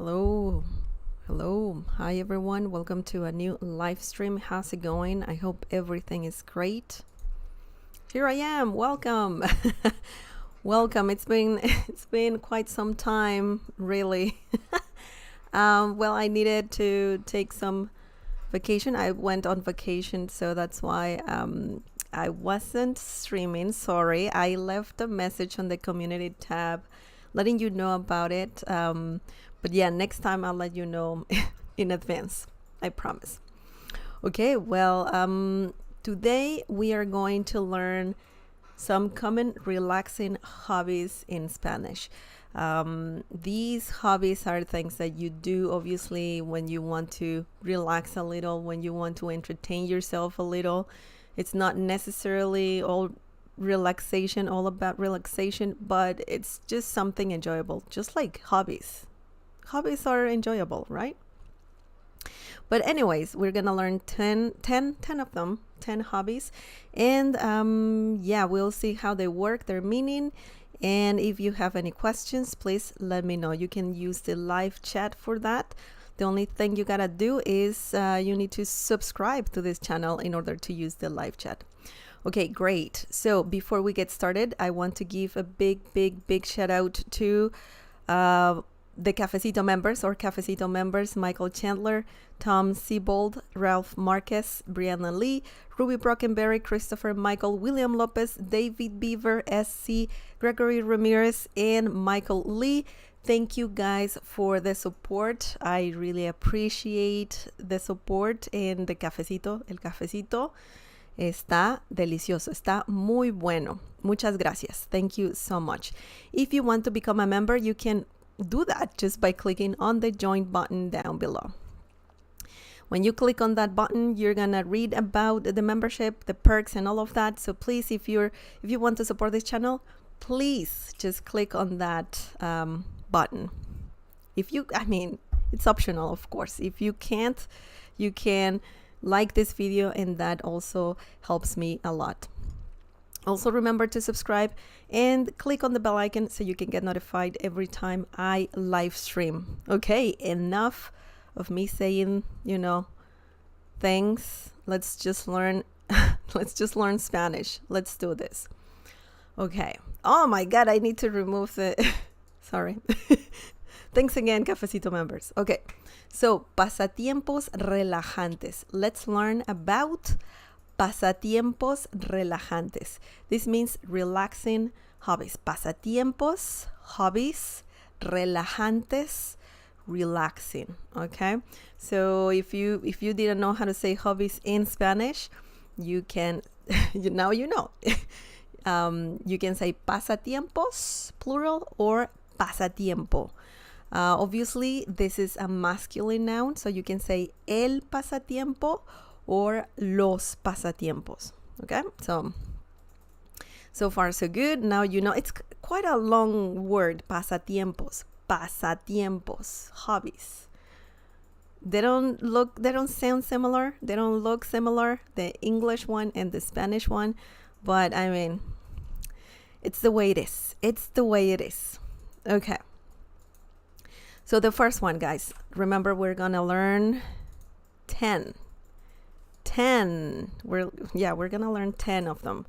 Hello. Hello. Hi, everyone. Welcome to a new live stream. How's it going? I hope everything is great. Here I am. Welcome. Welcome. It's been quite some time, really. Well, I needed to take some vacation. I went on vacation, so that's why I wasn't streaming. Sorry. I left a message on the community tab letting you know about it. But yeah, next time I'll let you know in advance. I promise. Okay, well, today we are going to learn some common relaxing hobbies in Spanish. These hobbies are things that you do obviously when you want to relax a little, when you want to entertain yourself a little. It's not necessarily all about relaxation, but it's just something enjoyable, just like hobbies. Hobbies are enjoyable, right? But anyways, we're gonna learn 10 of them, 10 hobbies, and yeah, we'll see how they work, their meaning. And if you have any questions, please let me know. You can use the live chat for that. The only thing you gotta do is you need to subscribe to this channel in order to use the live chat. Okay, great. So before we get started, I want to give a big shout out to the Cafecito members, Michael Chandler, Tom Siebold, Ralph Marquez, Brianna Lee, Ruby Brockenberry, Christopher Michael, William Lopez, David Beaver, SC, Gregory Ramirez, and Michael Lee. Thank you guys for the support. I really appreciate the support. And el cafecito está delicioso, está muy bueno. Muchas gracias. Thank you so much. If you want to become a member, you can do that just by clicking on the join button down below. When you click on that button, you're gonna read about the membership, the perks, and all of that. So please, if you want to support this channel, please just click on that button. It's optional, of course. If you can't, you can like this video, and that also helps me a lot. Also, remember to subscribe and click on the bell icon so you can get notified every time I live stream. Okay, enough of me saying, things. Let's just learn Spanish. Let's do this. Okay. Oh my God, I need to remove the sorry. Thanks again, Cafecito members. Okay. So, pasatiempos relajantes. Let's learn about pasatiempos relajantes. This means relaxing hobbies. Pasatiempos, hobbies, relajantes, relaxing. Okay. So if you didn't know how to say hobbies in Spanish, you can now you know. You can say pasatiempos, plural, or pasatiempo. Obviously, this is a masculine noun, so you can say el pasatiempo or los pasatiempos. Okay, so far so good. Now you know it's quite a long word. Pasatiempos, hobbies. They don't sound similar. They don't look similar, the English one and the Spanish one, but it's the way it is. Okay. So the first one, guys, remember we're gonna learn 10. We're gonna learn 10 of them.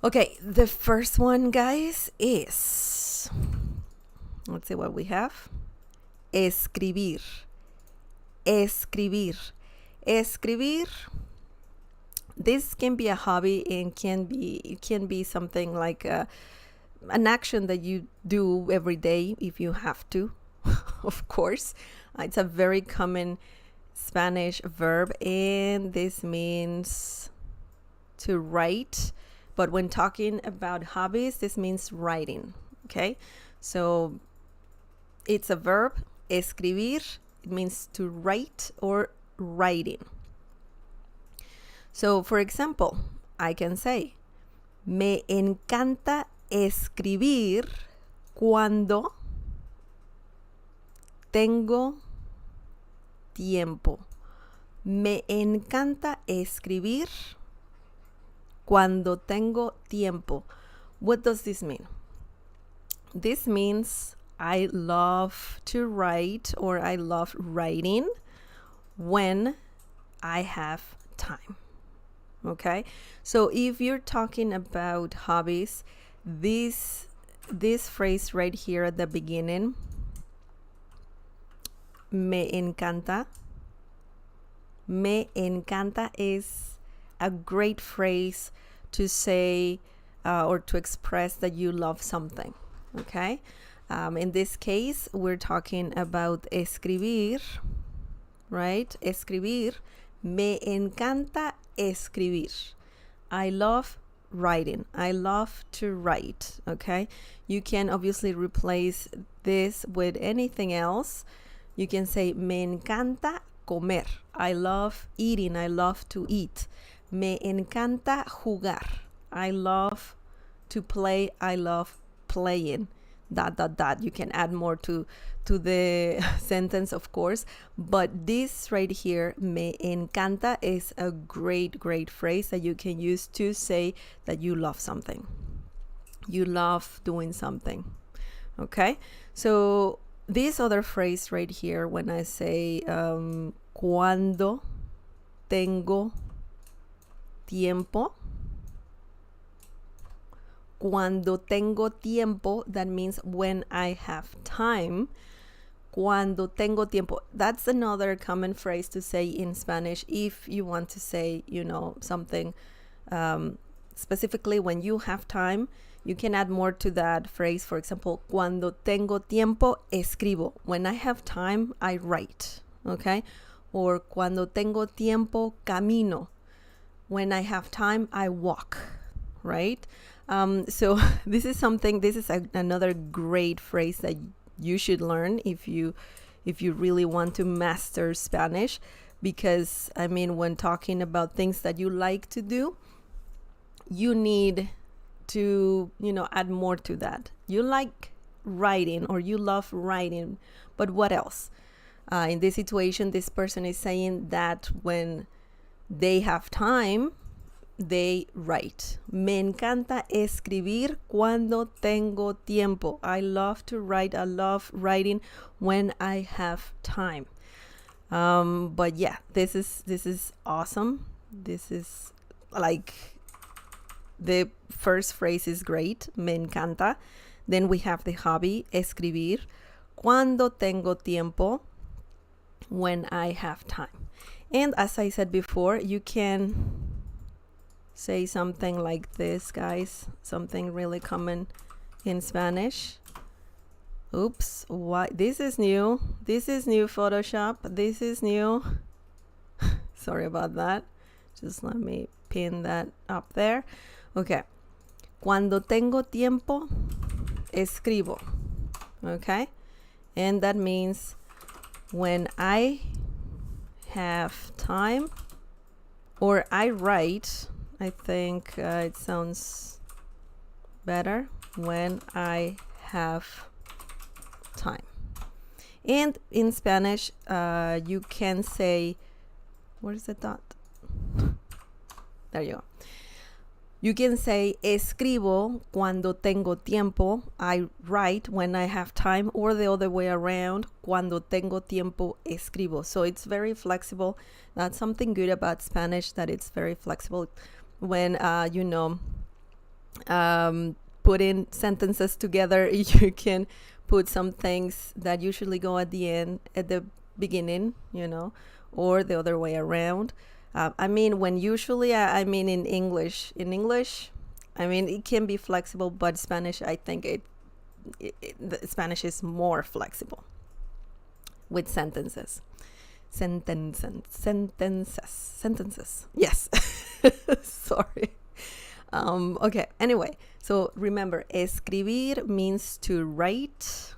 Okay, the first one, guys, is, let's see what we have. Escribir. This can be a hobby and it can be something like an action that you do every day if you have to. Of course, it's a very common Spanish verb, and this means to write. But when talking about hobbies, this means writing. Okay, so it's a verb, escribir. It means to write or writing. So, for example, I can say, me encanta escribir cuando tengo tiempo. Me encanta escribir cuando tengo tiempo. What does this mean? This means I love to write, or I love writing when I have time. Okay, so if you're talking about hobbies, this phrase right here at the beginning, me encanta, is a great phrase to say or to express that you love something. Okay, in this case, we're talking about escribir, right? Escribir. Me encanta escribir. I love writing. I love to write. Okay, you can obviously replace this with anything else. You can say me encanta comer. I love eating. I love to eat. Me encanta jugar. I love to play. I love playing. ... You can add more to the sentence, of course, but this right here, me encanta, is a great phrase that you can use to say that you love something. You love doing something. Okay, so this other phrase right here, when I say cuando tengo tiempo. Cuando tengo tiempo, that means when I have time. Cuando tengo tiempo, that's another common phrase to say in Spanish if you want to say, you know, something specifically when you have time. You can add more to that phrase. For example, cuando tengo tiempo, escribo. When I have time, I write. Okay, or cuando tengo tiempo, camino. When I have time, I walk. Right? So this is another great phrase that you should learn if you really want to master Spanish, because I mean, when talking about things that you like to do, you need to, you know, add more to that. You like writing, or you love writing, but what else? In this situation, this person is saying that when they have time, they write. Me encanta escribir cuando tengo tiempo. I love to write. I love writing when I have time. But yeah, this is awesome. This is like, the first phrase is great. Me encanta. Then we have the hobby, escribir. Cuando tengo tiempo. When I have time. And as I said before, you can say something like this, guys. Something really common in Spanish. Oops, why? This is new. This is new, Photoshop. This is new. Sorry about that. Just let me pin that up there. Okay. Cuando tengo tiempo, escribo. Okay. And that means when I have time, or I write. I think it sounds better, when I have time. And in Spanish, you can say, where is the dot? There you go. You can say escribo cuando tengo tiempo. I write when I have time, or the other way around, cuando tengo tiempo escribo. So it's very flexible. That's something good about Spanish, that it's very flexible. When putting sentences together, you can put some things that usually go at the beginning, you know, or the other way around. I mean, when usually, I mean, in English, I mean, it can be flexible, but Spanish, I think Spanish is more flexible with sentences. Sentences. Yes. Sorry. Okay. Anyway, so remember, escribir means to write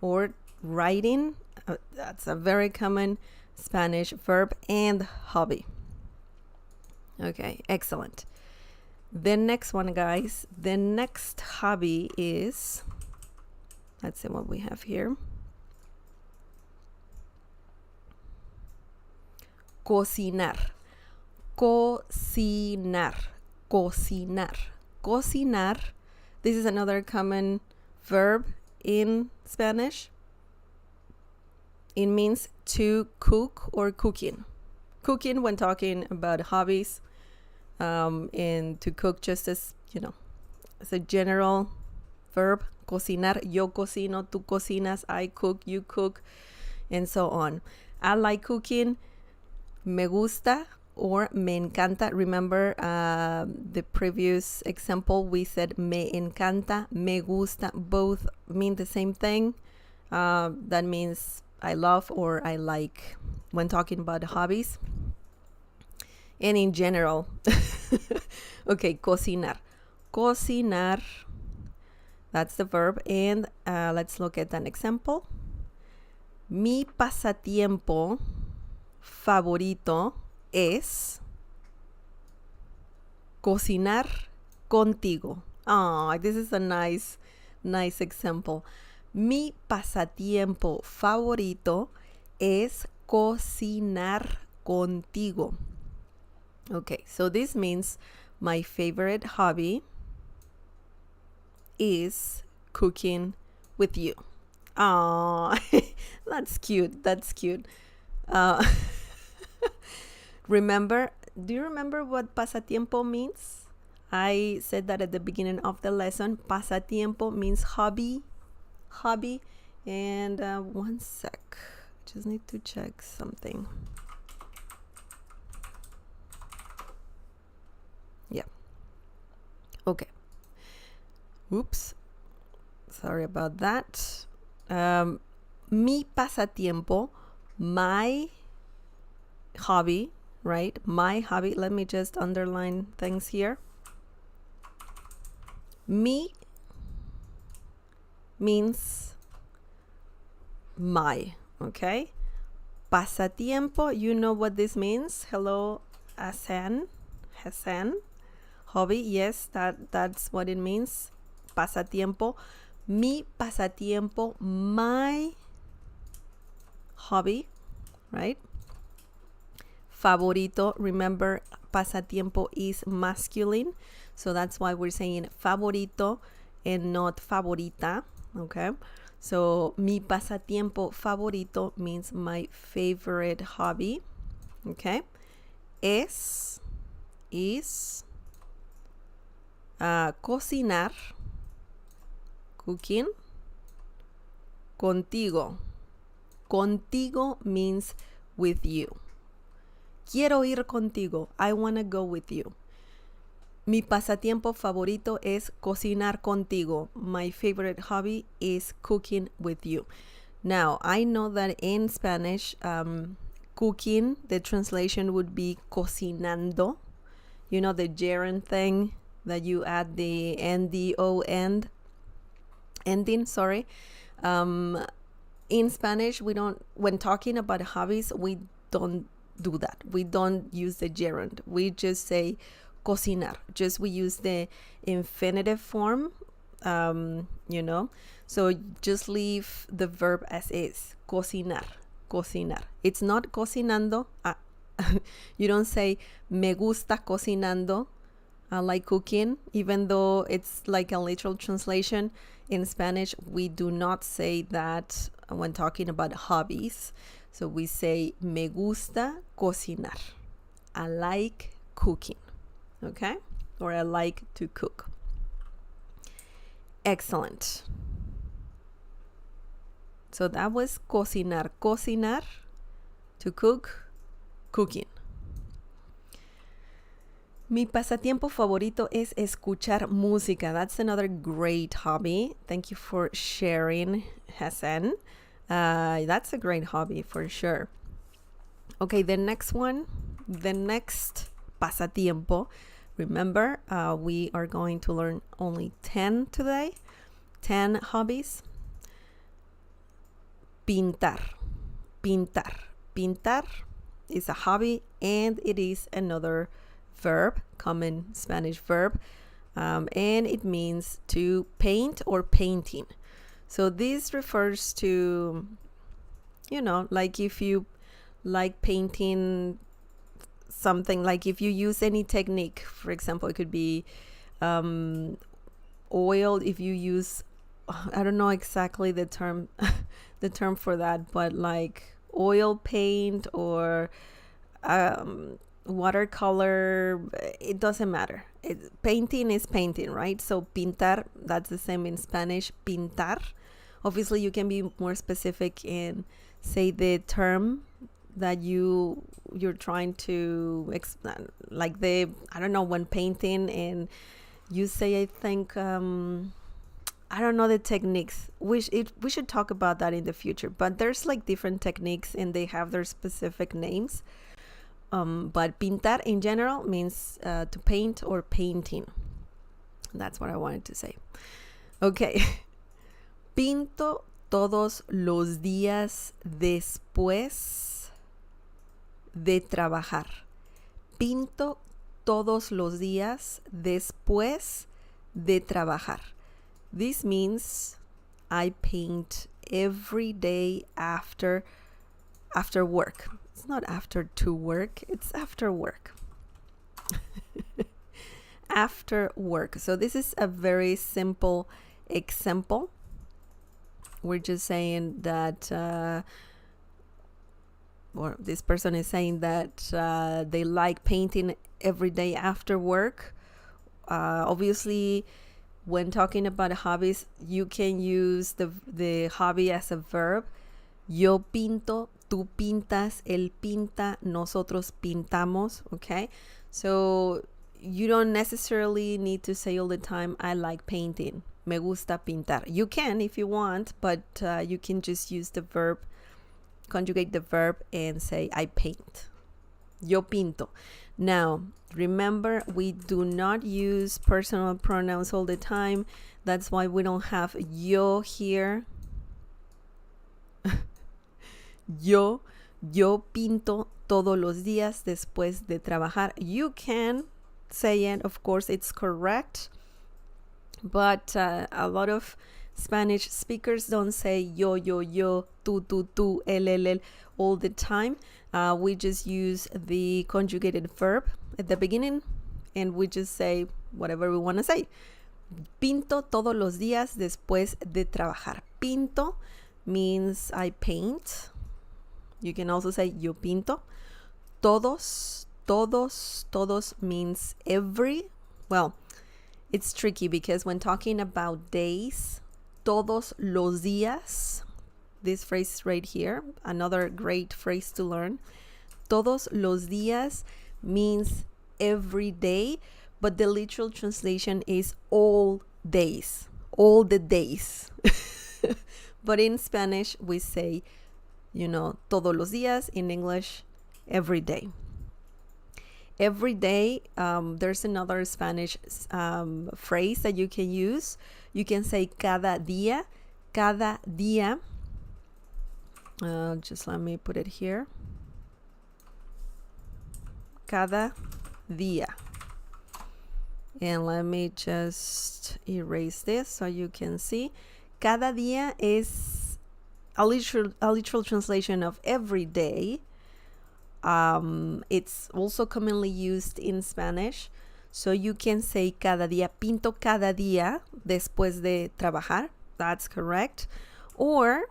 or writing. That's a very common Spanish verb and hobby. Okay, excellent. The next one, guys. The next hobby is, let's see what we have here. Cocinar. Cocinar. Cocinar. Cocinar. This is another common verb in Spanish, it means to cook or cooking. Cooking when talking about hobbies, and to cook just as, as a general verb. Cocinar, yo cocino, tú cocinas, I cook, you cook, and so on. I like cooking, me gusta or me encanta. Remember the previous example, we said me encanta, me gusta, both mean the same thing. That means I love or I like when talking about hobbies. And in general, okay, cocinar. Cocinar, that's the verb. And let's look at an example. Mi pasatiempo favorito es cocinar contigo. Oh, this is a nice example. Mi pasatiempo favorito es cocinar contigo. Okay, so this means my favorite hobby is cooking with you. Oh, that's cute. Do you remember what pasatiempo means? I said that at the beginning of the lesson. Pasatiempo means hobby. And one sec. Just need to check something. Yeah. Okay. Oops. Sorry about that. Mi pasatiempo, my hobby, right? My hobby. Let me just underline things here. Mi means my, okay? Pasatiempo, you know what this means. Hello, Hassan. Hobby, yes, that's what it means. Pasatiempo. Mi pasatiempo, my hobby, right? Favorito, remember pasatiempo is masculine, so that's why we're saying favorito and not favorita, okay? So mi pasatiempo favorito means my favorite hobby, okay? Is cocinar, cooking, contigo. Contigo means with you. Quiero ir contigo. I want to go with you. Mi pasatiempo favorito es cocinar contigo. My favorite hobby is cooking with you. Now, I know that in Spanish, cooking, the translation would be cocinando. You know, the gerund thing that you add the NDO ending, sorry. In Spanish, when talking about hobbies, we don't do that. We don't use the gerund. We just say cocinar. We use the infinitive form, So just leave the verb as is, cocinar. It's not cocinando. You don't say me gusta cocinando. I like cooking, even though it's like a literal translation. In Spanish, we do not say that when talking about hobbies. So we say me gusta cocinar. I like cooking, okay? Or I like to cook. Excellent. So that was cocinar. Cocinar, to cook, cooking. Mi pasatiempo favorito es escuchar música. That's another great hobby. Thank you for sharing, Hassan. That's a great hobby for sure. Okay, the next pasatiempo. Remember, we are going to learn only 10 today. 10 hobbies. Pintar. Pintar is a hobby, and it is another verb, common Spanish verb, and it means to paint or painting. So this refers to, like if you like painting something, like if you use any technique, for example, it could be oil, if you use I don't know exactly the term, the term for that, but like oil paint or watercolor, it doesn't matter. Painting is painting, right? So pintar, that's the same in Spanish, pintar. Obviously, you can be more specific and say the term that you're trying to like the, I don't know, when painting, and you say, I think, I don't know the techniques. We should talk about that in the future, but there's like different techniques and they have their specific names. But pintar in general means to paint or painting. That's what I wanted to say. Okay. Pinto todos los días después de trabajar. Pinto todos los días después de trabajar. This means I paint every day after work. It's not after to work, it's after work. After work. So this is a very simple example. We're just saying that, or this person is saying that they like painting every day after work. Obviously, when talking about hobbies, you can use the hobby as a verb. Yo pinto, tú pintas, él pinta, nosotros pintamos, okay? So you don't necessarily need to say all the time, I like painting. Me gusta pintar. You can if you want, but you can just use the verb, conjugate the verb and say, I paint. Yo pinto. Now, remember, we do not use personal pronouns all the time. That's why we don't have yo here. Yo pinto todos los días después de trabajar. You can say it, of course, it's correct. But a lot of Spanish speakers don't say yo, tú, él, all the time. We just use the conjugated verb at the beginning, and we just say whatever we want to say. Pinto todos los días después de trabajar. Pinto means I paint. You can also say yo pinto. Todos means every. Well, it's tricky because when talking about days, todos los días, this phrase right here, another great phrase to learn. Todos los días means every day, but the literal translation is all days, all the days. But in Spanish, we say, todos los días. In English, every day. Every day, there's another Spanish phrase that you can use. You can say cada día. Cada día. Just let me put it here. Cada día. And let me just erase this so you can see. Cada día is a literal translation of every day. It's also commonly used in Spanish. So you can say cada día, pinto cada día después de trabajar. That's correct. Or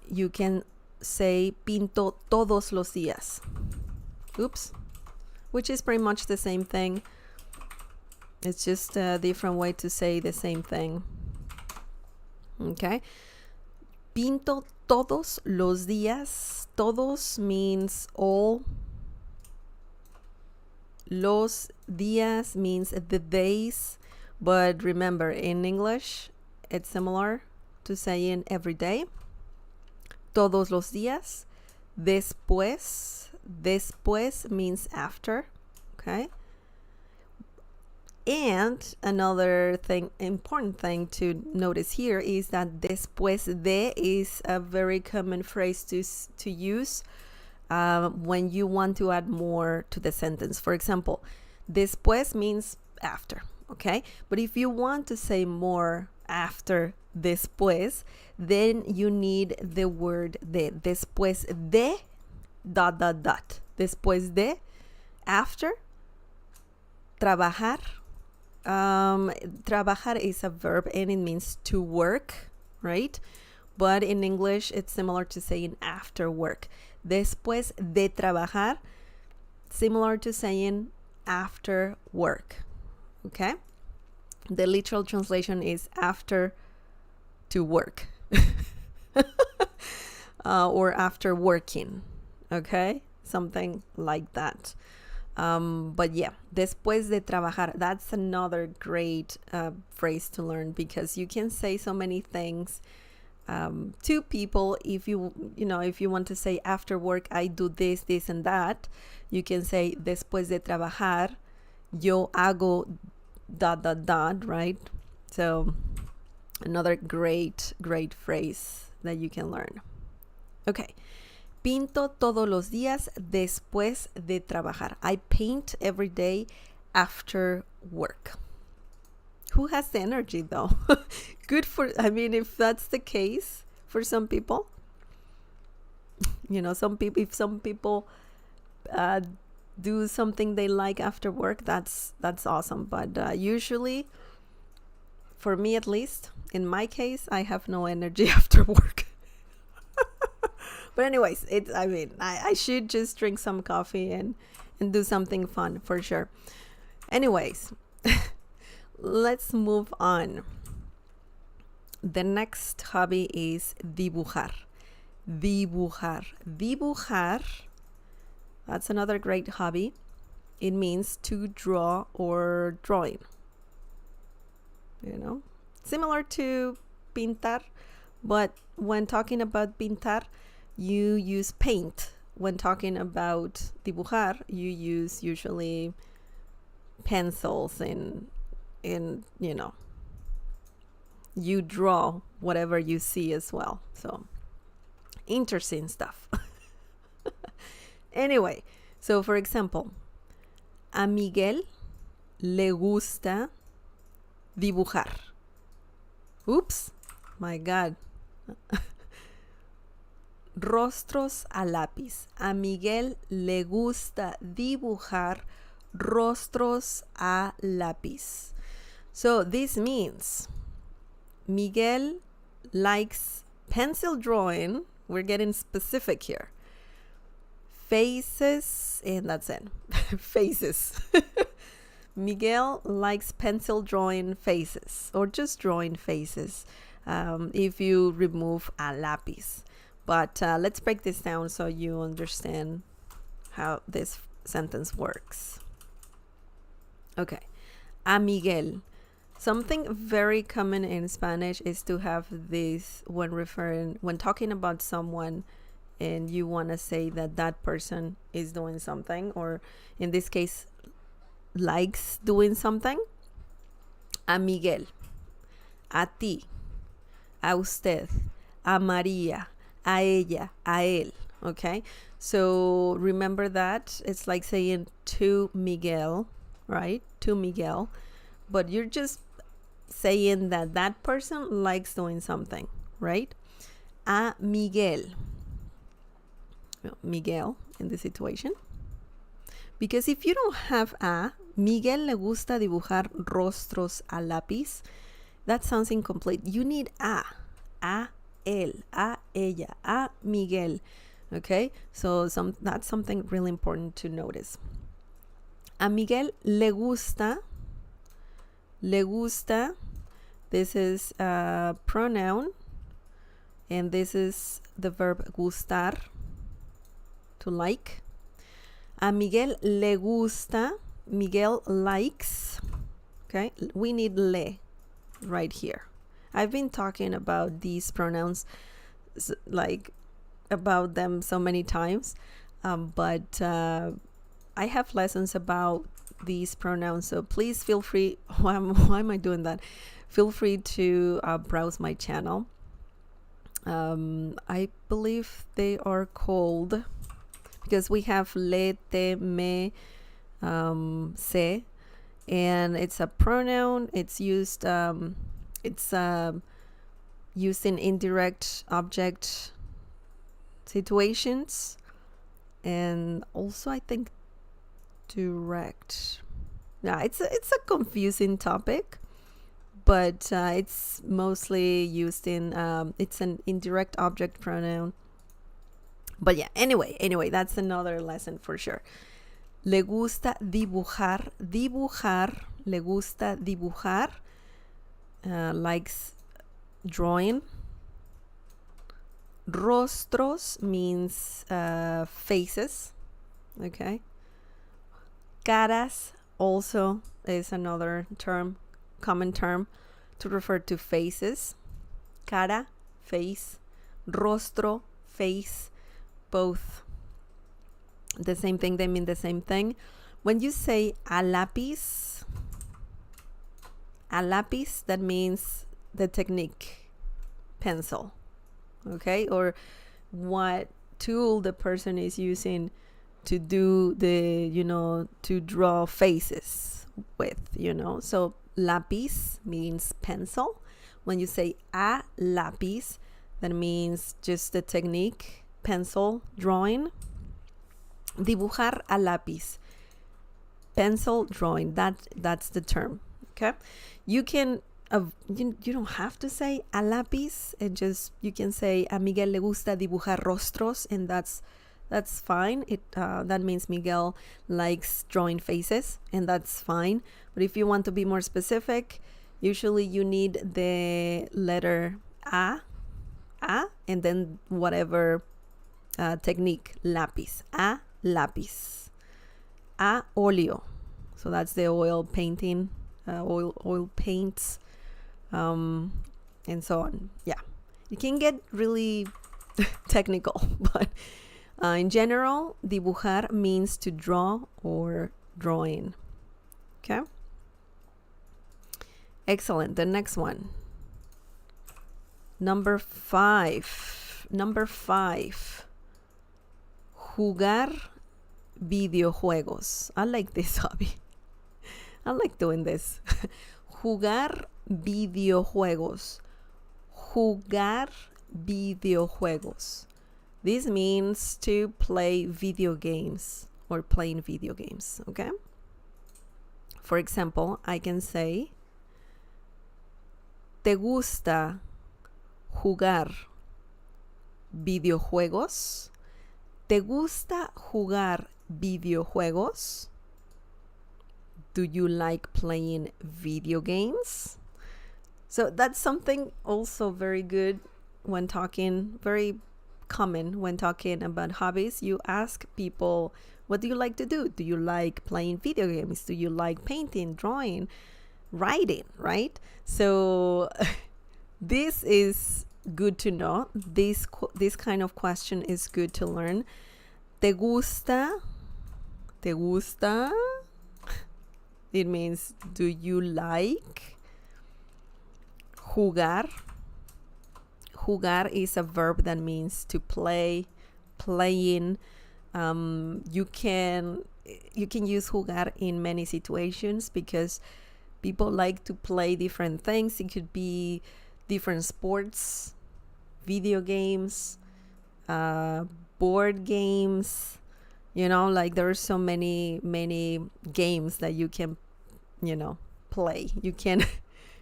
you can say pinto todos los días. Oops. Which is pretty much the same thing. It's just a different way to say the same thing. Okay. Pinto todos los días. Todos means all. Los días means the days. But remember, in English, it's similar to saying every day. Todos los días. Después. Después means after. Okay. And another thing, important thing to notice here is that después de is a very common phrase to use when you want to add more to the sentence. For example, después means after, okay? But if you want to say more after después, then you need the word de. Después de, ... Después de, after, trabajar. Trabajar is a verb and it means to work. right? But in English, it's similar to saying after work. Después de trabajar, similar to saying after work, okay? The literal translation is after to work or after working, okay? Something like that. But yeah, después de trabajar, that's another great phrase to learn, because you can say so many things to people. If you want to say after work, I do this, this, and that, you can say después de trabajar, yo hago dot, dot, dot, right? So another great phrase that you can learn. Okay. Pinto todos los días después de trabajar. I paint every day after work. Who has the energy though? Good for, I mean, if that's the case for some people, if some people do something they like after work, that's awesome. But usually, for me at least, in my case, I have no energy after work. But anyways, I should just drink some coffee and do something fun for sure. Anyways, let's move on. The next hobby is dibujar. Dibujar, that's another great hobby. It means to draw or drawing. Similar to pintar, but when talking about pintar, you use paint. When talking about dibujar, you use usually pencils and you draw whatever you see as well. So interesting stuff. Anyway, so for example, a Miguel le gusta dibujar. Oops, my God. Rostros a lápiz. A Miguel le gusta dibujar rostros a lápiz. So this means Miguel likes pencil drawing. We're getting specific here. Faces, and that's it. Faces. Miguel likes pencil drawing faces, or just drawing faces, if you remove a lápiz. But let's break this down so you understand how this sentence works. Okay. A Miguel. Something very common in Spanish is to have this when talking about someone and you want to say that person is doing something, or in this case, likes doing something. A Miguel. A ti. A usted. A María. A ella, a él, okay? So remember that it's like saying to Miguel, right? To Miguel, but you're just saying that person likes doing something, right? A Miguel. Miguel in this situation. Because if you don't have a, Miguel le gusta dibujar rostros a lápiz, that sounds incomplete. You need a él, a ella, a Miguel. Okay, so that's something really important to notice. A Miguel le gusta. This is a pronoun, and this is the verb gustar, to like. A Miguel le gusta. Miguel likes. Okay, we need le right here. I've been talking about these pronouns, like about them so many times, but I have lessons about these pronouns, so please feel free. Why am I doing that? Feel free to browse my channel. I believe they are called, because we have le, te, me, se, and it's a pronoun. It's used. It's used in indirect object situations, and also I think direct. Yeah, it's a confusing topic, but it's mostly used in, it's an indirect object pronoun. But yeah, anyway, that's another lesson for sure. Le gusta dibujar, le gusta dibujar, likes drawing. Rostros means faces, okay? Caras also is another term, common term to refer to faces. Cara, face. Rostro, face. Both the same thing, they mean the same thing. When you say a lápiz, that means the technique, pencil, okay? Or what tool the person is using to do the, to draw faces with, So lápiz means pencil. When you say a lápiz, that means just the technique, pencil drawing. Dibujar a lápiz, pencil drawing, that's the term, okay? You can you don't have to say a lápiz, and just you can say a Miguel le gusta dibujar rostros, and that's fine. That means Miguel likes drawing faces, and that's fine. But if you want to be more specific, usually you need the letter a, and then whatever technique, lápiz, a lápiz. A óleo, so that's the oil painting, oil paints, and so on. Yeah, it can get really technical, but in general, dibujar means to draw or drawing. Okay, excellent. The next one, number five. Jugar videojuegos. I like this hobby. I like doing this. Jugar videojuegos. Jugar videojuegos. This means to play video games or playing video games, okay? For example, I can say, ¿Te gusta jugar videojuegos? ¿Te gusta jugar videojuegos? Do you like playing video games? So that's something also very good when talking, very common when talking about hobbies. You ask people, what do you like to do? Do you like playing video games? Do you like painting, drawing, writing, right? So this is good to know. This kind of question is good to learn. ¿Te gusta? ¿Te gusta? It means, do you like? Jugar. Jugar is a verb that means to play, playing. You can use jugar in many situations because people like to play different things. It could be different sports, video games, board games. Like there are so many games that you can play.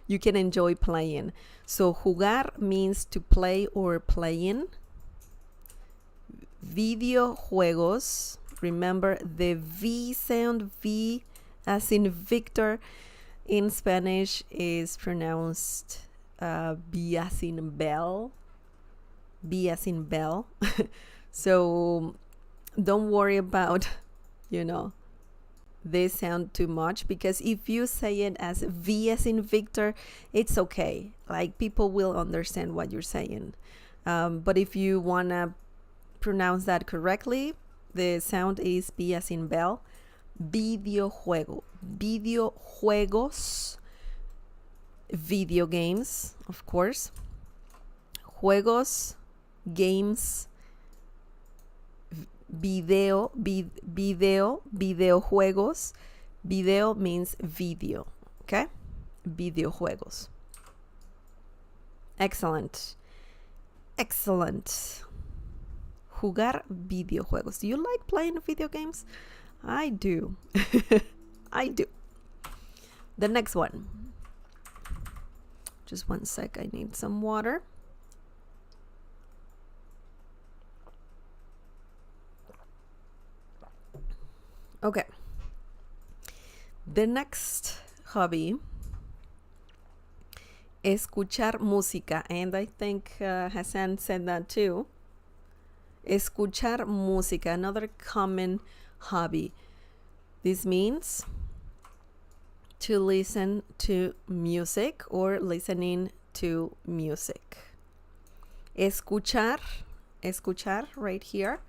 You can enjoy playing. So jugar means to play or playing. Videojuegos, remember the V sound, V as in Victor. In Spanish is pronounced B as in bell. B as in bell. So don't worry about, this sound too much, because if you say it as V as in Victor, it's okay. Like people will understand what you're saying. But if you want to pronounce that correctly, the sound is B as in bell. Videojuego. Videojuegos. Video games, of course. Juegos, games. Videojuegos. Video means video, okay? Videojuegos. Excellent. Jugar videojuegos. Do you like playing video games? I do. I do. The next one. Just one sec, I need some water. Okay. The next hobby, escuchar música, and I think Hassan said that too. Escuchar música, another common hobby. This means to listen to music or listening to music. Escuchar, escuchar right here.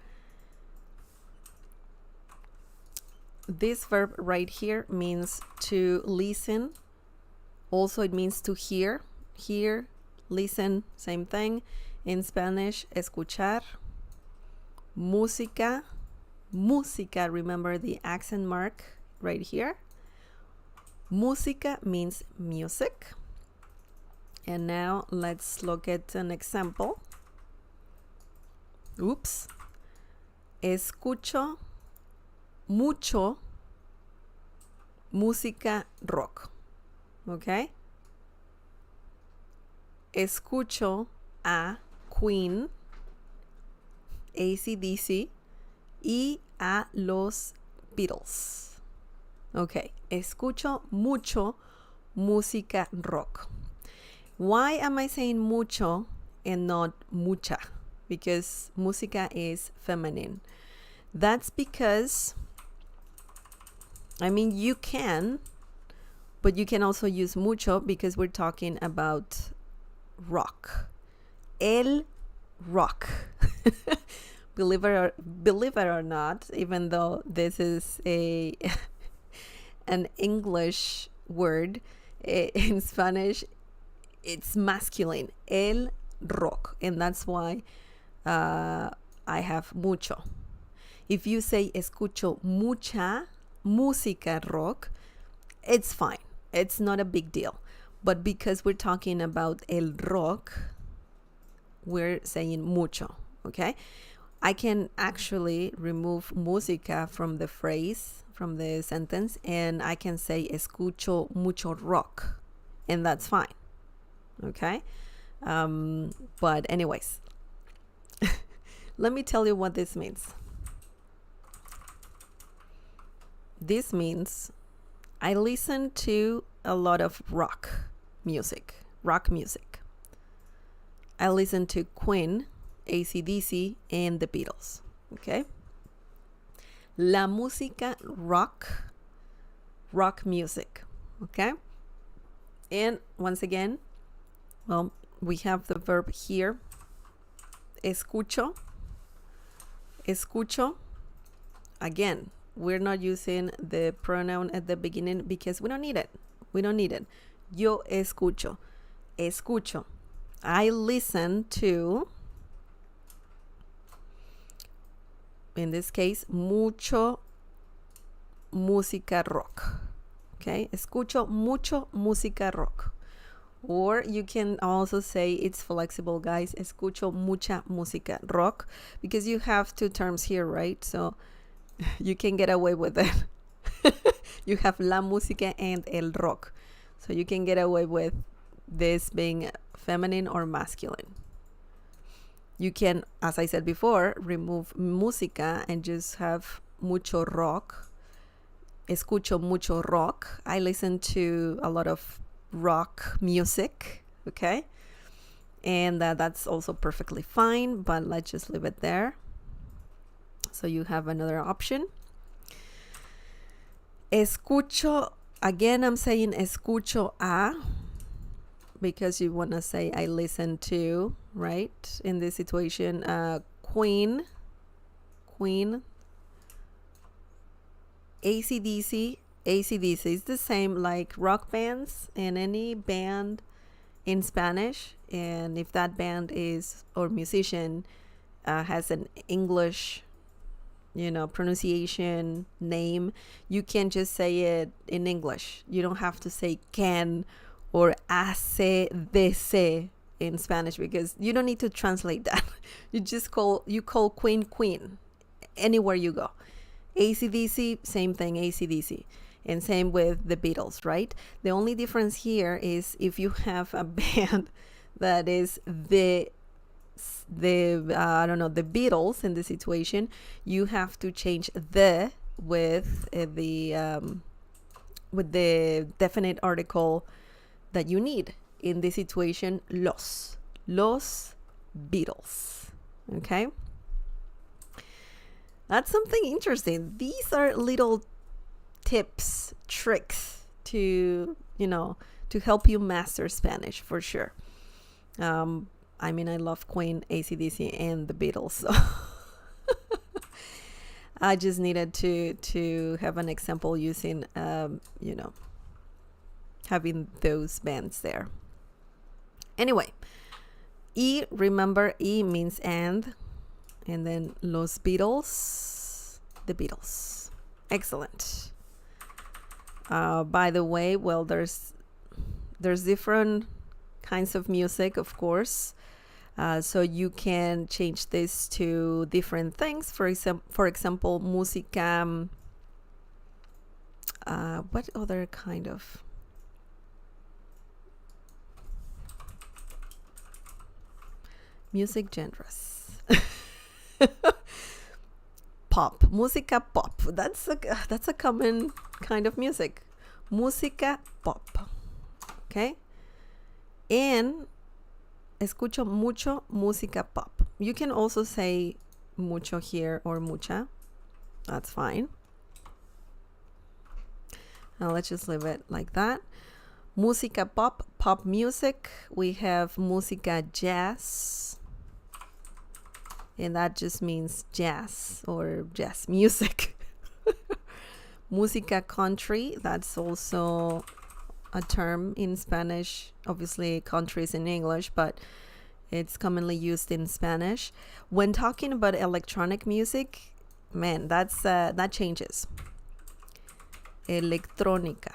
This verb right here means to listen. Also, it means to hear. Hear, listen, same thing. In Spanish, escuchar. Música. Música, remember the accent mark right here. Música means music. And now let's look at an example. Oops. Escucho mucho música rock. Okay? Escucho a Queen, AC/DC y a los Beatles. Okay, escucho mucho música rock. Why am I saying mucho and not mucha? Because música is feminine. That's because, I mean, you can, but you can also use mucho because we're talking about rock. El rock. Believe it or not, even though this is an English word, in Spanish it's masculine, el rock, and that's why I have mucho. If you say escucho mucha música rock, it's fine, it's not a big deal. But because we're talking about el rock, we're saying mucho. Okay, I can actually remove música from the phrase, from the sentence, and I can say escucho mucho rock, and that's fine. Okay, but anyways, let me tell you what this means. This means I listen to a lot of rock music. I listen to Queen, AC/DC, and the Beatles. Okay. La música rock music. Okay. And once again, well, we have the verb here. Escucho. Again, we're not using the pronoun at the beginning because we don't need it. Yo escucho. I listen to, in this case, mucho música rock. Okay, escucho mucho música rock. Or you can also say, it's flexible, guys, escucho mucha música rock, because you have two terms here, right? So you can get away with it. You have la música and el rock. So you can get away with this being feminine or masculine. You can, as I said before, remove música and just have mucho rock. Escucho mucho rock. I listen to a lot of rock music, okay? And that's also perfectly fine, but let's just leave it there. So you have another option. Escucho, again, I'm saying escucho a, because you want to say I listen to, right? In this situation, Queen, AC/DC is the same like rock bands and any band in Spanish. And if that band is, or musician, has an English, pronunciation, name, you can just say it in English. You don't have to say can or ACDC in Spanish, because you don't need to translate that. You call Queen anywhere you go. AC/DC, same thing, AC/DC. And same with the Beatles, right? The only difference here is if you have a band that is the I don't know, the Beatles in the situation, you have to change the with the definite article that you need. In this situation, los Beatles. Okay, that's something interesting. These are little tips, tricks to, you know, to help you master Spanish for sure. I mean, I love Queen, AC/DC, and the Beatles, so I just needed to have an example using, you know, having those bands there. Anyway, remember, means and then los Beatles, the Beatles. Excellent. By the way, well, there's different kinds of music, of course. So you can change this to different things. For example, Musica. What other kind of music genres? Pop, Musica pop. That's a common kind of music. Musica pop. Okay. And escucho mucho música pop. You can also say mucho here or mucha. That's fine. Now let's just leave it like that. Música pop, pop music. We have música jazz. And that just means jazz or jazz music. Música country, that's also a term in Spanish. Obviously, country is in English, but it's commonly used in Spanish. When talking about electronic music, man, that changes. Electrónica.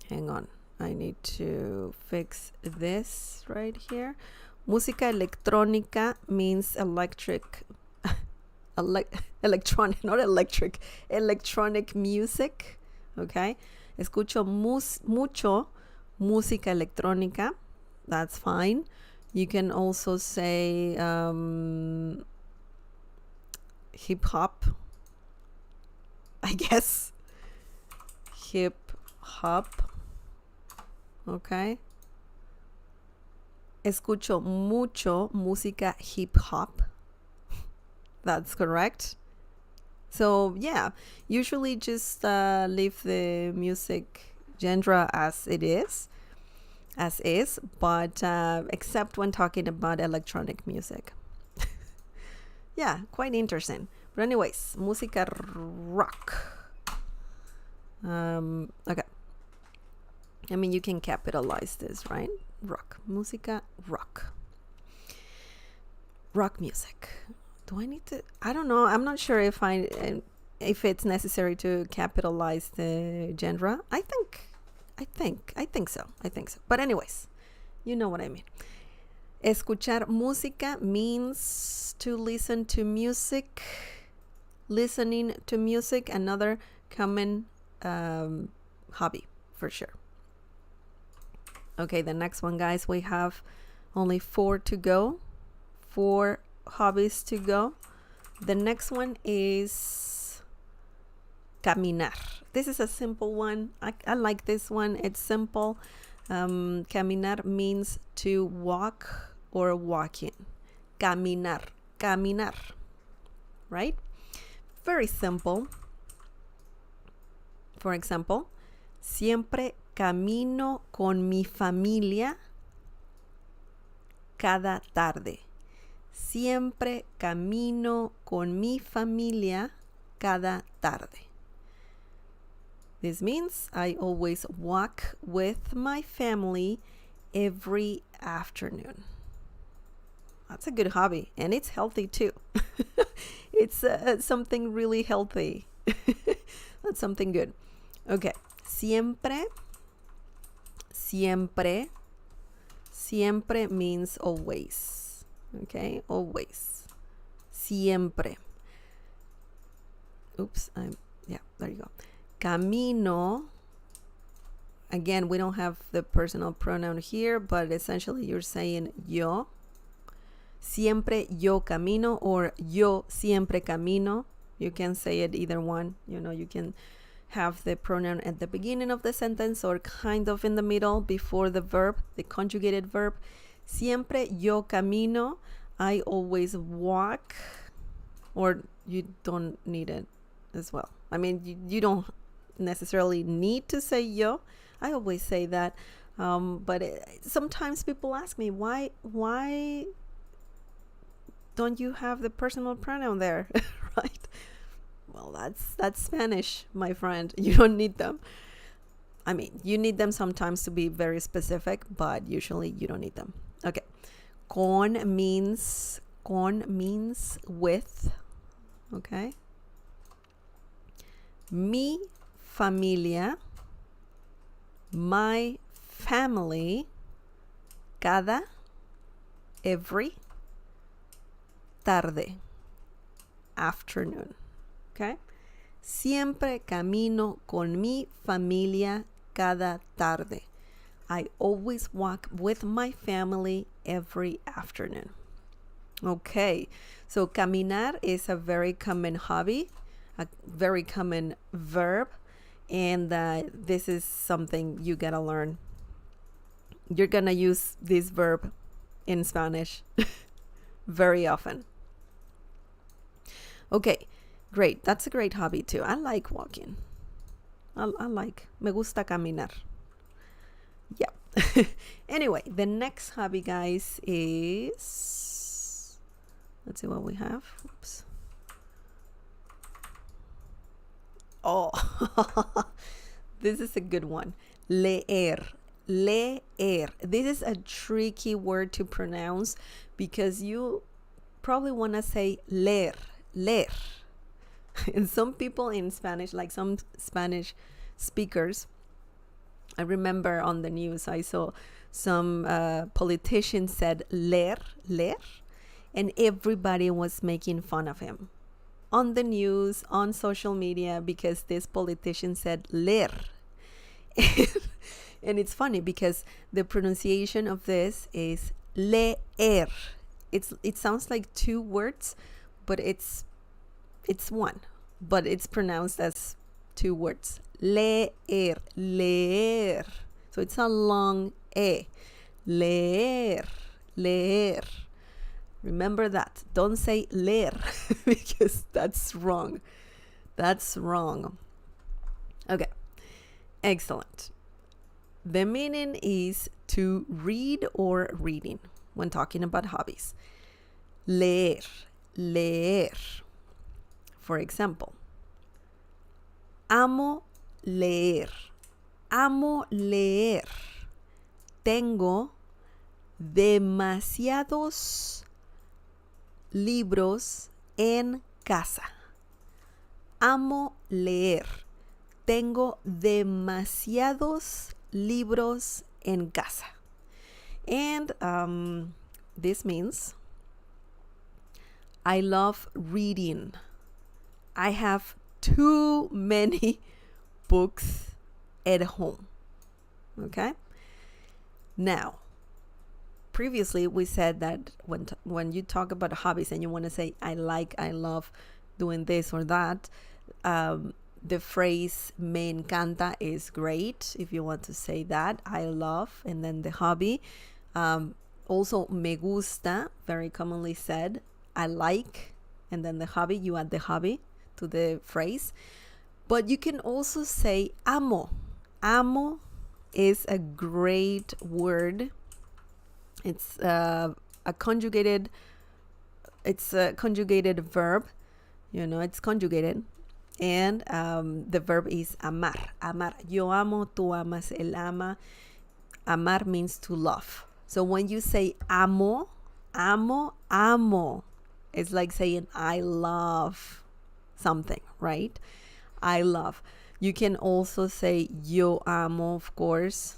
Hang on, I need to fix this right here. Música electrónica means electronic, not electric, electronic music. Okay. Escucho mucho música electrónica. That's fine. You can also say hip hop, I guess. Hip hop. Okay. Escucho mucho música hip hop. That's correct. So yeah, usually just leave the music genre as is, but except when talking about electronic music. Yeah, quite interesting. But anyways, música rock. Okay. I mean, you can capitalize this, right? Rock. Música rock. Rock music. Do I need to? I don't know. I'm not sure if it's necessary to capitalize the genre. I think so. But anyways, you know what I mean. Escuchar música means to listen to music. Listening to music, another common hobby for sure. Okay, the next one, guys, we have only 4 to go. 4 hobbies to go. The next one is caminar. This is a simple one. I like this one. It's simple. Caminar means to walk or walking. Caminar. Right? Very simple. For example, siempre camino con mi familia cada tarde. Siempre camino con mi familia cada tarde. This means I always walk with my family every afternoon. That's a good hobby, and it's healthy too. It's something really healthy. That's something good. Okay. Siempre means always. Okay, always. Siempre. Oops, there you go. Camino. Again, we don't have the personal pronoun here, but essentially you're saying yo. Siempre yo camino or yo siempre camino. You can say it either one. You know, you can have the pronoun at the beginning of the sentence or kind of in the middle before the verb, the conjugated verb. Siempre yo camino. I always walk. Or you don't need it as well. I mean, you don't necessarily need to say yo. I always say that. But sometimes people ask me, why don't you have the personal pronoun there? Right? Well, that's Spanish, my friend. You don't need them. I mean, you need them sometimes to be very specific, but usually you don't need them. Okay. Con means with. Okay. Mi familia, my family, cada, every, tarde, afternoon. Okay. Siempre camino con mi familia cada tarde. I always walk with my family every afternoon. Okay, so caminar is a very common hobby, a very common verb, and this is something you gotta learn. You're gonna use this verb in Spanish very often. Okay, great. That's a great hobby too. I like walking. Me gusta caminar. Yeah. Anyway, the next hobby, guys, is, let's see what we have. Oops. Oh, this is a good one. Leer. Leer. This is a tricky word to pronounce because you probably want to say leer. Leer. And some people in Spanish, like some Spanish speakers, I remember on the news I saw some politician said leer, and everybody was making fun of him on the news, on social media, because this politician said leer. And it's funny because the pronunciation of this is leer. It sounds like two words, but it's one, but it's pronounced as two words. Leer. So it's a long E. Leer. Remember that. Don't say leer because that's wrong. Okay. Excellent. The meaning is to read or reading when talking about hobbies. Leer. For example, amo leer. Tengo demasiados libros en casa. Amo leer. Tengo demasiados libros en casa. And this means I love reading. I have too many books at home. Okay? Now, previously we said that when you talk about hobbies and you want to say I love doing this or that, the phrase me encanta is great if you want to say that. I love, and then the hobby. Also me gusta, very commonly said. I like, and then the hobby, you add the hobby to the phrase. But you can also say amo. Amo is a great word. It's a conjugated verb. You know, it's conjugated. And the verb is amar. Amar. Yo amo, tú amas, él ama. Amar means to love. So when you say amo, it's like saying I love something, right? I love. You can also say yo amo, of course.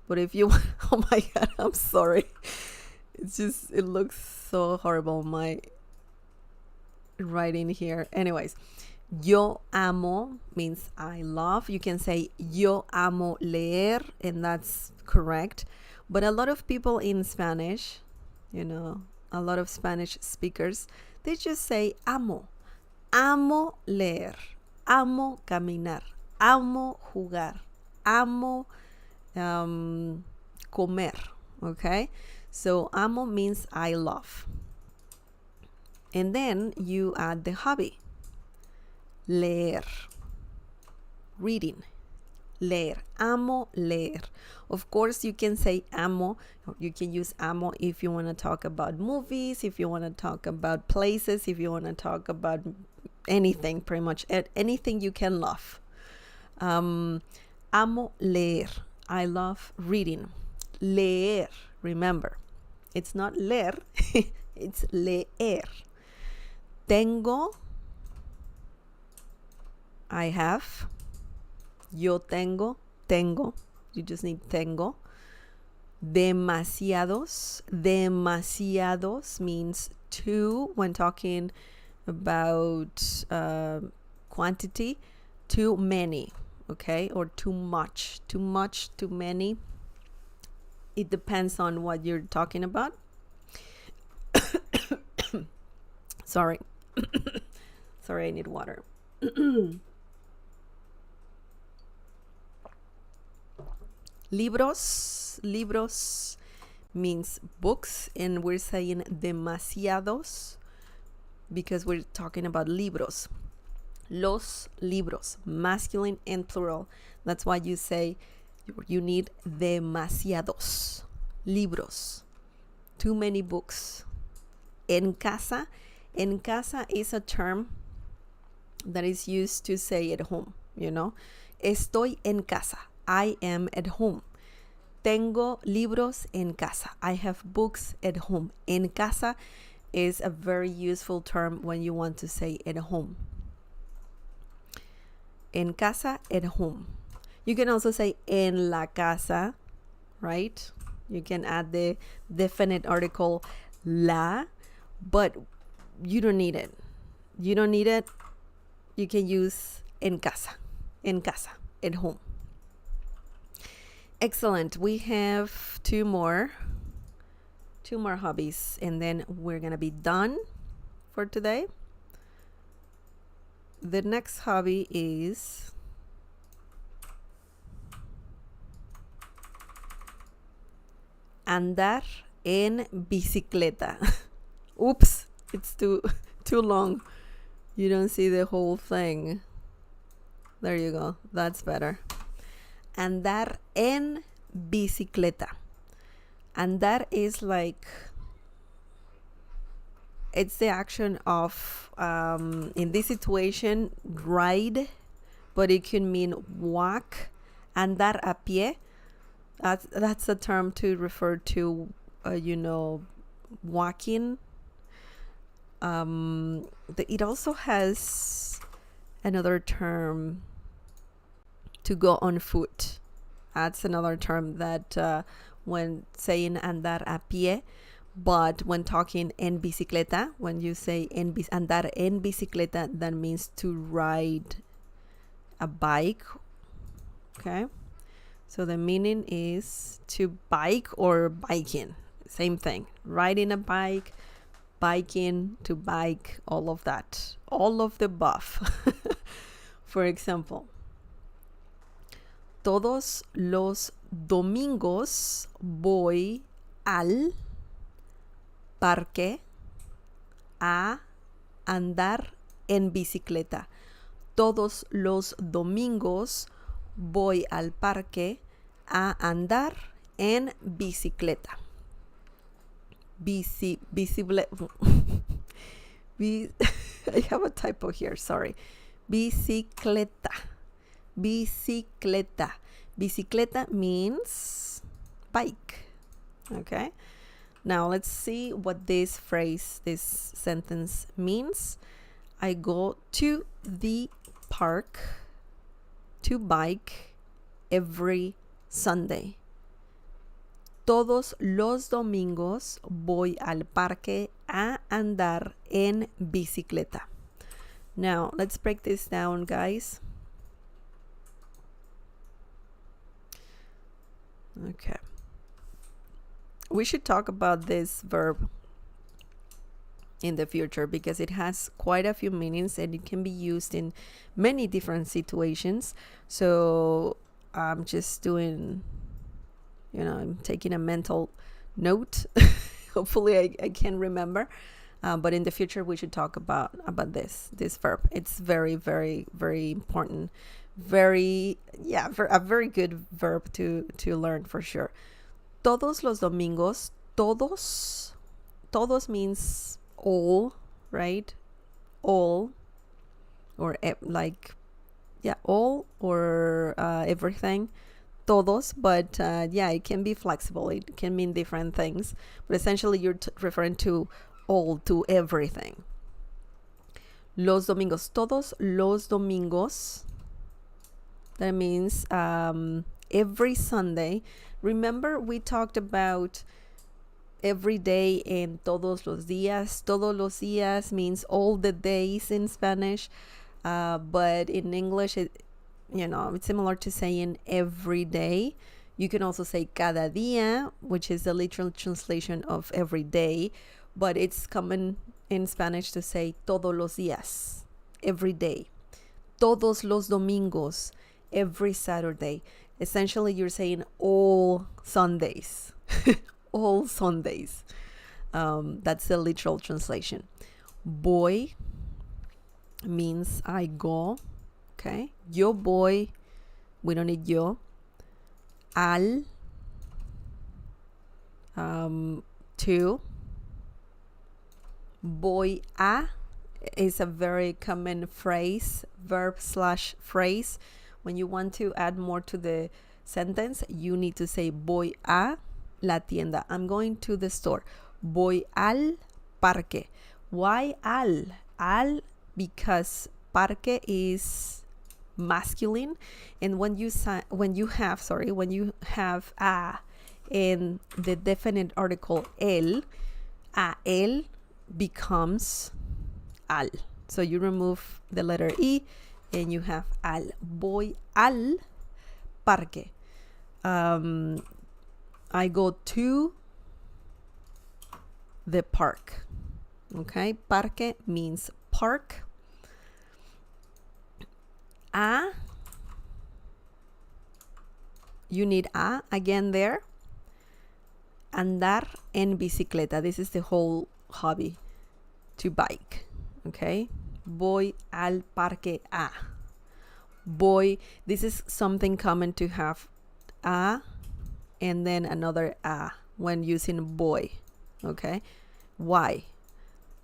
But if you, oh my God, I'm sorry. It looks so horrible, my writing here. Anyways, Yo amo means I love. You can say yo amo leer, and that's correct. But a lot of people in Spanish, a lot of Spanish speakers, they just say amo. Amo leer. Amo caminar. Amo jugar. Amo comer. Okay? So amo means I love. And then you add the hobby. Leer. Reading. Leer. Amo leer. Of course, you can say amo. You can use amo if you want to talk about movies, if you want to talk about places, if you want to talk about anything, pretty much anything you can love. Amo leer. I love reading. Leer. Remember, it's not leer, it's leer. Tengo. I have. Yo tengo. Tengo. You just need tengo. Demasiados. Demasiados means too when talking about quantity. Too many. Okay? Or too much. Too much, too many. It depends on what you're talking about. Sorry. Sorry, I need water. Libros. Libros means books, and we're saying demasiados because we're talking about libros. Los libros, masculine and plural. That's why you say you need demasiados libros. Too many books. En casa. En casa is a term that is used to say at home, Estoy en casa. I am at home. Tengo libros en casa. I have books at home. En casa is a very useful term when you want to say at home. En casa, at home. You can also say en la casa, right? You can add the definite article la, but you don't need it. You don't need it. You can use en casa, at home. Excellent. We have two more hobbies, and then we're gonna be done for today. The next hobby is andar en bicicleta. Oops, it's too long. You don't see the whole thing. There you go. That's better. Andar en bicicleta. Andar is like, it's the action of, in this situation, ride, but it can mean walk. Andar a pie. That's a term to refer to, walking. It also has another term, to go on foot. That's another term that when saying andar a pie, but when talking en bicicleta, when you say andar en bicicleta, that means to ride a bike. Okay, so the meaning is to bike or biking, same thing. Riding a bike, biking, to bike, all of that, all of the above. For example, todos los domingos voy al parque a andar en bicicleta. Todos los domingos voy al parque a andar en bicicleta. I have a typo here, sorry. Bicicleta. Bicicleta. Bicicleta means bike. Okay. Now let's see what this sentence means. I go to the park to bike every Sunday. Todos los domingos voy al parque a andar en bicicleta. Now, let's break this down, guys. Okay. We should talk about this verb in the future because it has quite a few meanings and it can be used in many different situations. So I'm just doing, I'm taking a mental note. Hopefully I can remember. But in the future, we should talk about this verb. It's very, very, very important. A very good verb to learn for sure. Todos los domingos. Todos means all, right? All, or all or everything. Todos, but it can be flexible. It can mean different things, but essentially you're referring to all, to everything. Los domingos. Todos los domingos. That means every Sunday. Remember, we talked about every day and todos los días. Todos los días means all the days in Spanish, but in English, it's similar to saying every day. You can also say cada día, which is the literal translation of every day, but it's common in Spanish to say todos los días, every day. Todos los domingos, every Saturday. Essentially, you're saying all Sundays. All Sundays. That's the literal translation. Voy means I go. Okay. Yo voy. We don't need yo. Al. To. Voy a is a very common phrase, verb/phrase. When you want to add more to the sentence, you need to say voy a la tienda. I'm going to the store. Voy al parque. Why al? Al because parque is masculine, and when you have a in the definite article el becomes al. So you remove the letter e and you have al. Voy al parque. I go to the park. Okay, parque means park. You need a again there. Andar en bicicleta. This is the whole hobby, to bike. Okay, voy al parque a. Voy, this is something common to have a and then another a when using voy. Okay, why?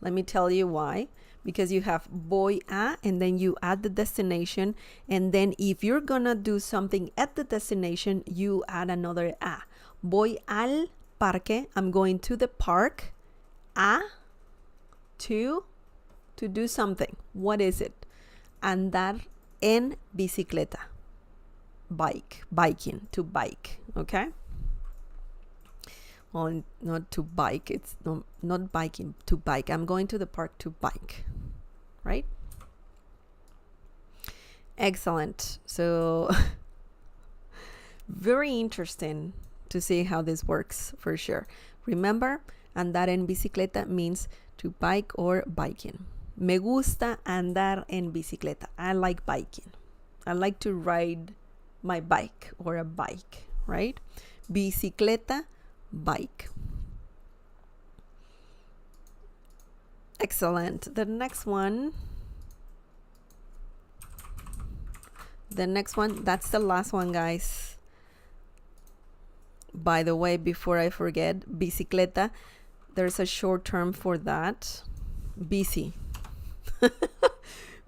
Let me tell you why. Because you have voy a and then you add the destination, and then if you're gonna do something at the destination, you add another a. Voy al parque, I'm going to the park. A, to do something. What is it? Andar en bicicleta. Biking, to bike. Okay? Well, not to bike. It's not biking, to bike. I'm going to the park to bike. Right? Excellent. So, very interesting to see how this works for sure. Remember, andar en bicicleta means to bike or biking. Me gusta andar en bicicleta. I like biking. I like to ride my bike or a bike, right? Bicicleta, bike. Excellent. The next one, that's the last one, guys. By the way, before I forget, bicicleta, there's a short term for that. Bici.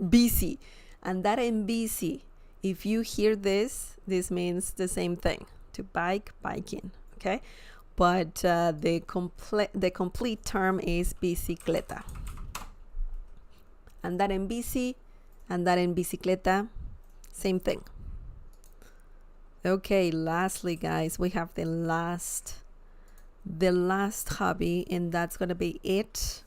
Bici. Andar en bici. If you hear this means the same thing. To bike, biking. Okay? But the complete term is bicicleta. Andar en bici, andar en bicicleta, same thing. Okay, lastly, guys, we have the last hobby, and that's gonna be it.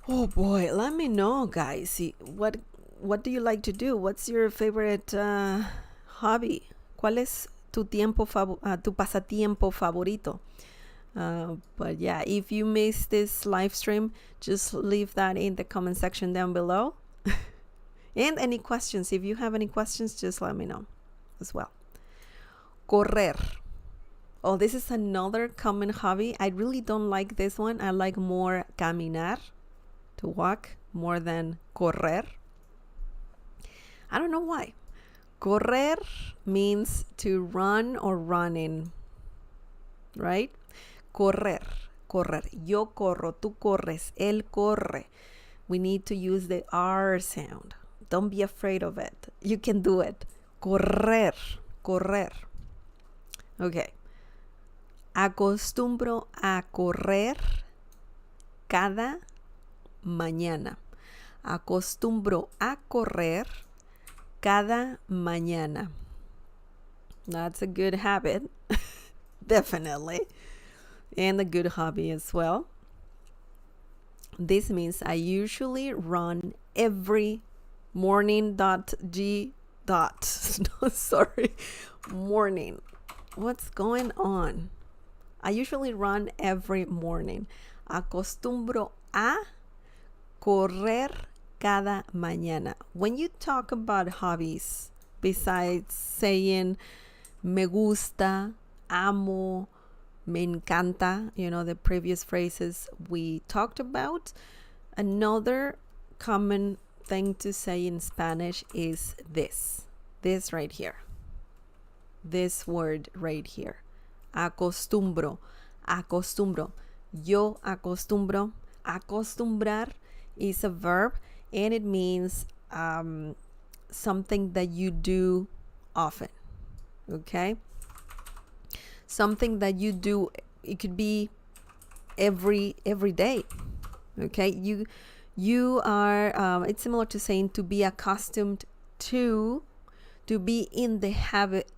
Oh boy, let me know, guys. What do you like to do? What's your favorite hobby? ¿Cuál es tu pasatiempo favorito? But yeah, if you missed this live stream, just leave that in the comment section down below. And any questions, if you have any questions, just let me know as well. Correr. Oh, this is another common hobby. I really don't like this one. I like more caminar, to walk, more than correr. I don't know why. Correr means to run or running, right? Correr, correr. Yo corro, tú corres, él corre. We need to use the R sound. Don't be afraid of it. You can do it. Correr, correr. Okay. Acostumbro a correr cada mañana. Acostumbro a correr cada mañana. That's a good habit. Definitely. And a good hobby as well. This means I usually run every morning .g. No, sorry. Morning. What's going on? I usually run every morning. Acostumbro a correr cada mañana. When you talk about hobbies, besides saying me gusta, amo, me encanta, you know, the previous phrases we talked about, another common thing to say in Spanish is this right here. This word right here. Acostumbro, acostumbro. Yo acostumbro. Acostumbrar is a verb and it means something that you do often. Okay? Something that you do, it could be every day. Okay? You are it's similar to saying to be accustomed to be in the habit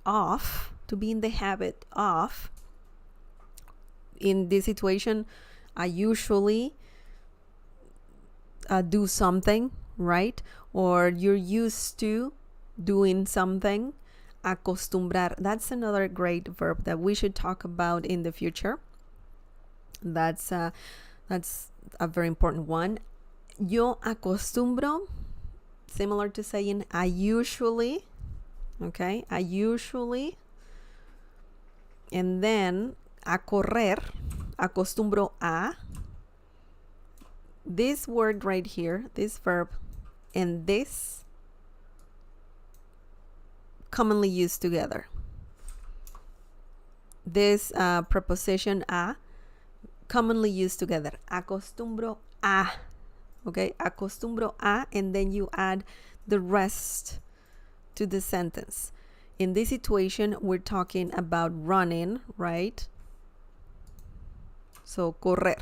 of, to be in the habit of. In this situation, I usually do something, right? Or you're used to doing something. Acostumbrar. That's another great verb that we should talk about in the future. That's a very important one. Yo acostumbro, similar to saying I usually. Okay, I usually. And then a correr, acostumbro a. This word right here, this verb, and this commonly used together. This preposition a commonly used together. Acostumbro a. Okay, acostumbro a, and then you add the rest to the sentence. In this situation, we're talking about running, right? So correr.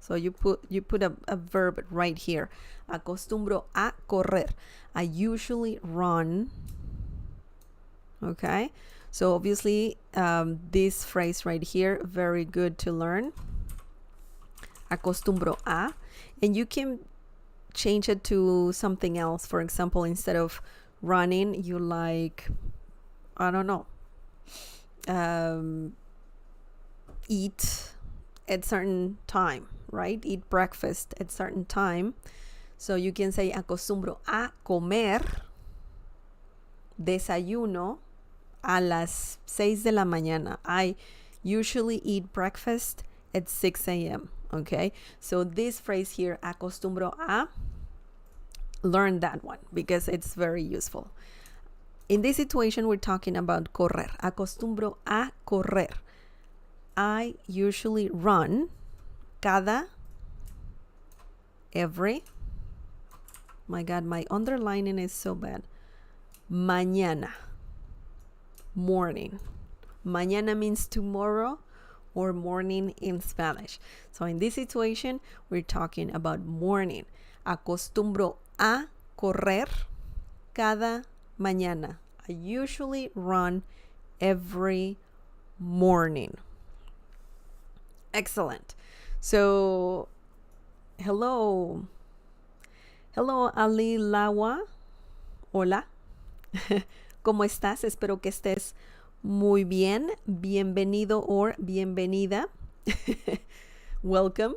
So you put a verb right here. Acostumbro a correr. I usually run. Okay. So obviously, this phrase right here, very good to learn. Acostumbro a. And you can change it to something else. For example, instead of running, you like, I don't know, eat at certain time, right? Eat breakfast at certain time. So you can say acostumbro a comer desayuno a las 6 de la mañana. I usually eat breakfast at 6 a.m. Okay, so this phrase here, acostumbro a, learn that one because it's very useful. In this situation, we're talking about correr. Acostumbro a correr. I usually run every. My God, my underlining is so bad. Mañana. Morning. Mañana means tomorrow or morning in Spanish. So in this situation, we're talking about morning. Acostumbro a correr cada mañana. I usually run every morning. Excellent. So Hello. Hello, Ali Lawa. Hola. ¿Cómo estás? Espero que estés muy bien. Bienvenido or bienvenida. Welcome.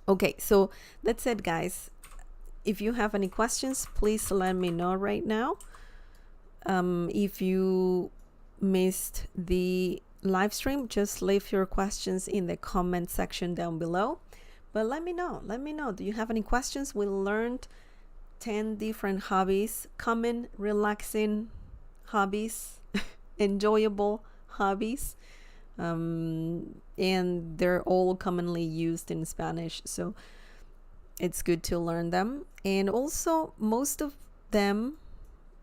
Okay, so that's it, guys. If you have any questions, please let me know right now. If you missed the live stream, just leave your questions in the comment section down below. But let me know. Do you have any questions? We learned 10 different hobbies, common, relaxing hobbies, enjoyable hobbies. And they're all commonly used in Spanish, so it's good to learn them. And also, most of them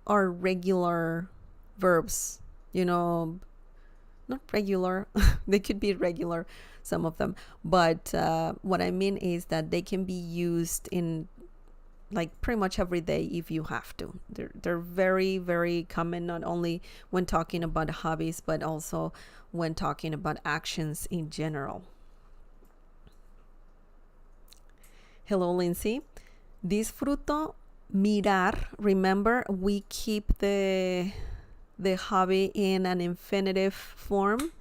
are regular verbs, not regular, they could be regular, some of them, but what I mean is that they can be used in like pretty much every day if you have to. They're very, very common, not only when talking about hobbies, but also when talking about actions in general. Hello, Lindsay. Disfruto mirar. Remember, we keep the hobby in an infinitive form.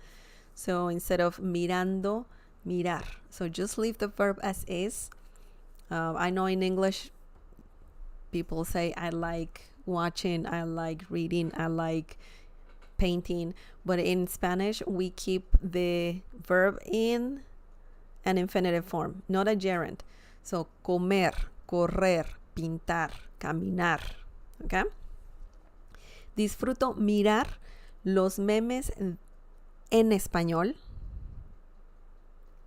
So instead of mirando, mirar. So just leave the verb as is. I know in English, people say, I like watching, I like reading, I like painting. But in Spanish, we keep the verb in an infinitive form, not a gerund. So comer, correr, pintar, caminar. Okay? Disfruto mirar los memes en español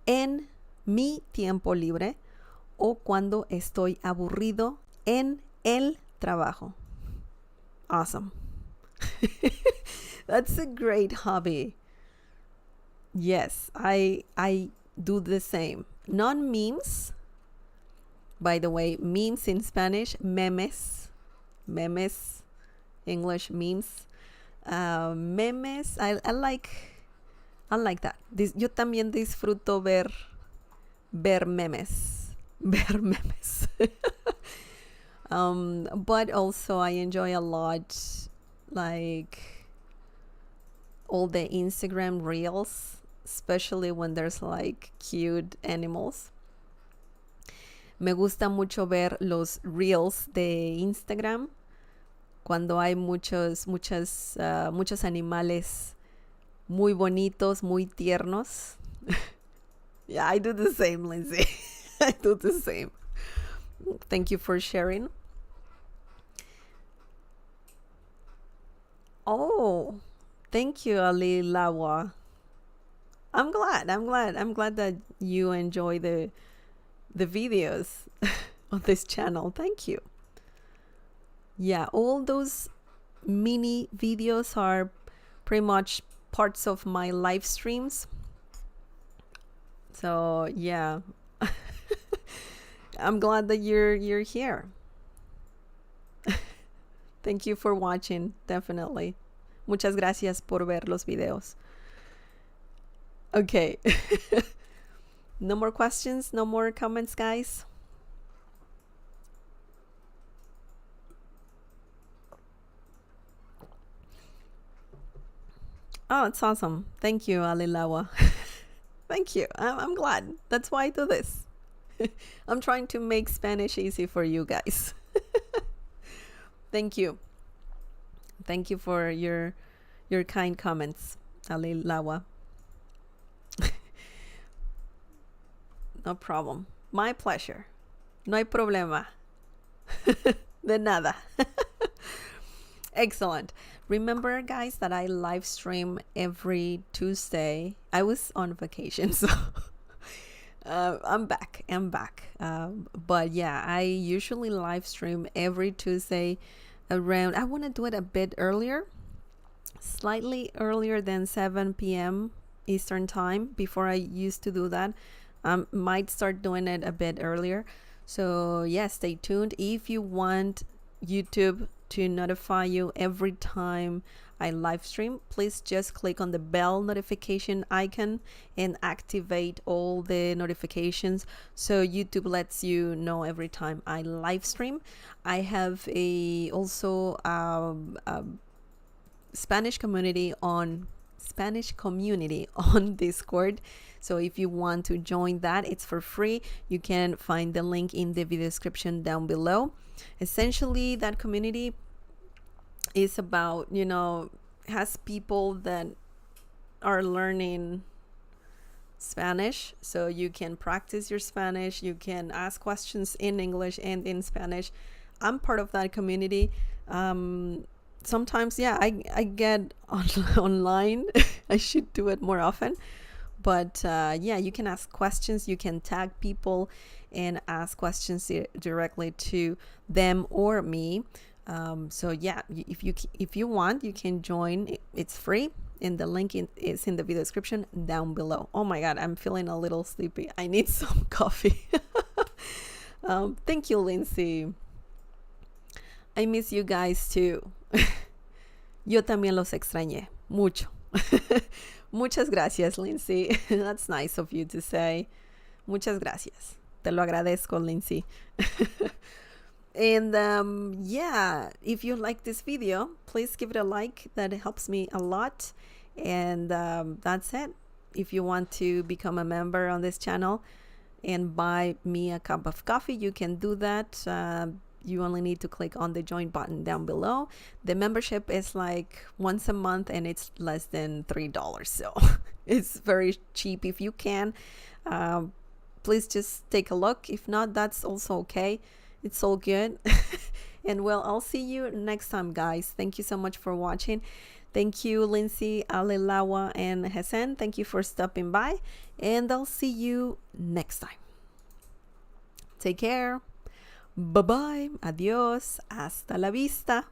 en mi tiempo libre o cuando estoy aburrido en el trabajo. Awesome. That's a great hobby. Yes, I do the same. Non-memes, by the way, memes in Spanish, memes, English memes. Memes, I like that. Yo también disfruto ver memes. But also I enjoy a lot like all the Instagram reels, especially when there's like cute animals. Me gusta mucho ver los reels de Instagram cuando hay muchos animales muy bonitos, muy tiernos. Yeah, I do the same, Lindsay. I do the same. Thank you for sharing. Oh, thank you, Ali Lawa. I'm glad that you enjoy the videos on this channel. Thank you. Yeah, all those mini videos are pretty much parts of my live streams. So yeah, I'm glad that you're here. Thank you for watching, definitely. Muchas gracias por ver los videos. Okay. No more questions, no more comments, guys. Oh, it's awesome. Thank you, Alilawa. Thank you. I'm glad. That's why I do this. I'm trying to make Spanish easy for you guys. Thank you. Thank you for your kind comments, Alilawa. No problem. My pleasure. No hay problema. De nada. Excellent. Remember, guys, that I live stream every Tuesday. I was on vacation, so I'm back. But yeah, I usually live stream every Tuesday around, I want to do it a bit earlier, slightly earlier than 7 p.m. Eastern time. Before I used to do that. Might start doing it a bit earlier. So yeah, stay tuned. If you want YouTube to notify you every time I live stream, please just click on the bell notification icon and activate all the notifications so YouTube lets you know every time I live stream. I have also a Spanish community on Discord. So if you want to join that, it's for free. You can find the link in the video description down below. Essentially, that community is about, has people that are learning Spanish, so you can practice your Spanish. You can ask questions in English and in Spanish. I'm part of that community. Sometimes, yeah, I get online. I should do it more often. But yeah, you can ask questions. You can tag people and ask questions directly to them or me. So yeah, if you want, you can join. It's free, and the link is in the video description down below. Oh my God, I'm feeling a little sleepy. I need some coffee. Thank you, Lindsay. I miss you guys too. Yo también los extrañé mucho. Muchas gracias, Lindsay. That's nice of you to say. Muchas gracias. Te lo agradezco, Lindsay. And yeah, if you like this video, please give it a like. That helps me a lot. And that's it. If you want to become a member on this channel and buy me a cup of coffee, you can do that. You only need to click on the join button down below. The membership is like once a month and it's less than $3. So it's very cheap if you can. Please just take a look. If not, that's also okay. It's all good. And well, I'll see you next time, guys. Thank you so much for watching. Thank you, Lindsay, Alelawa, and Hesen. Thank you for stopping by. And I'll see you next time. Take care. Bye-bye. Adios. Hasta la vista.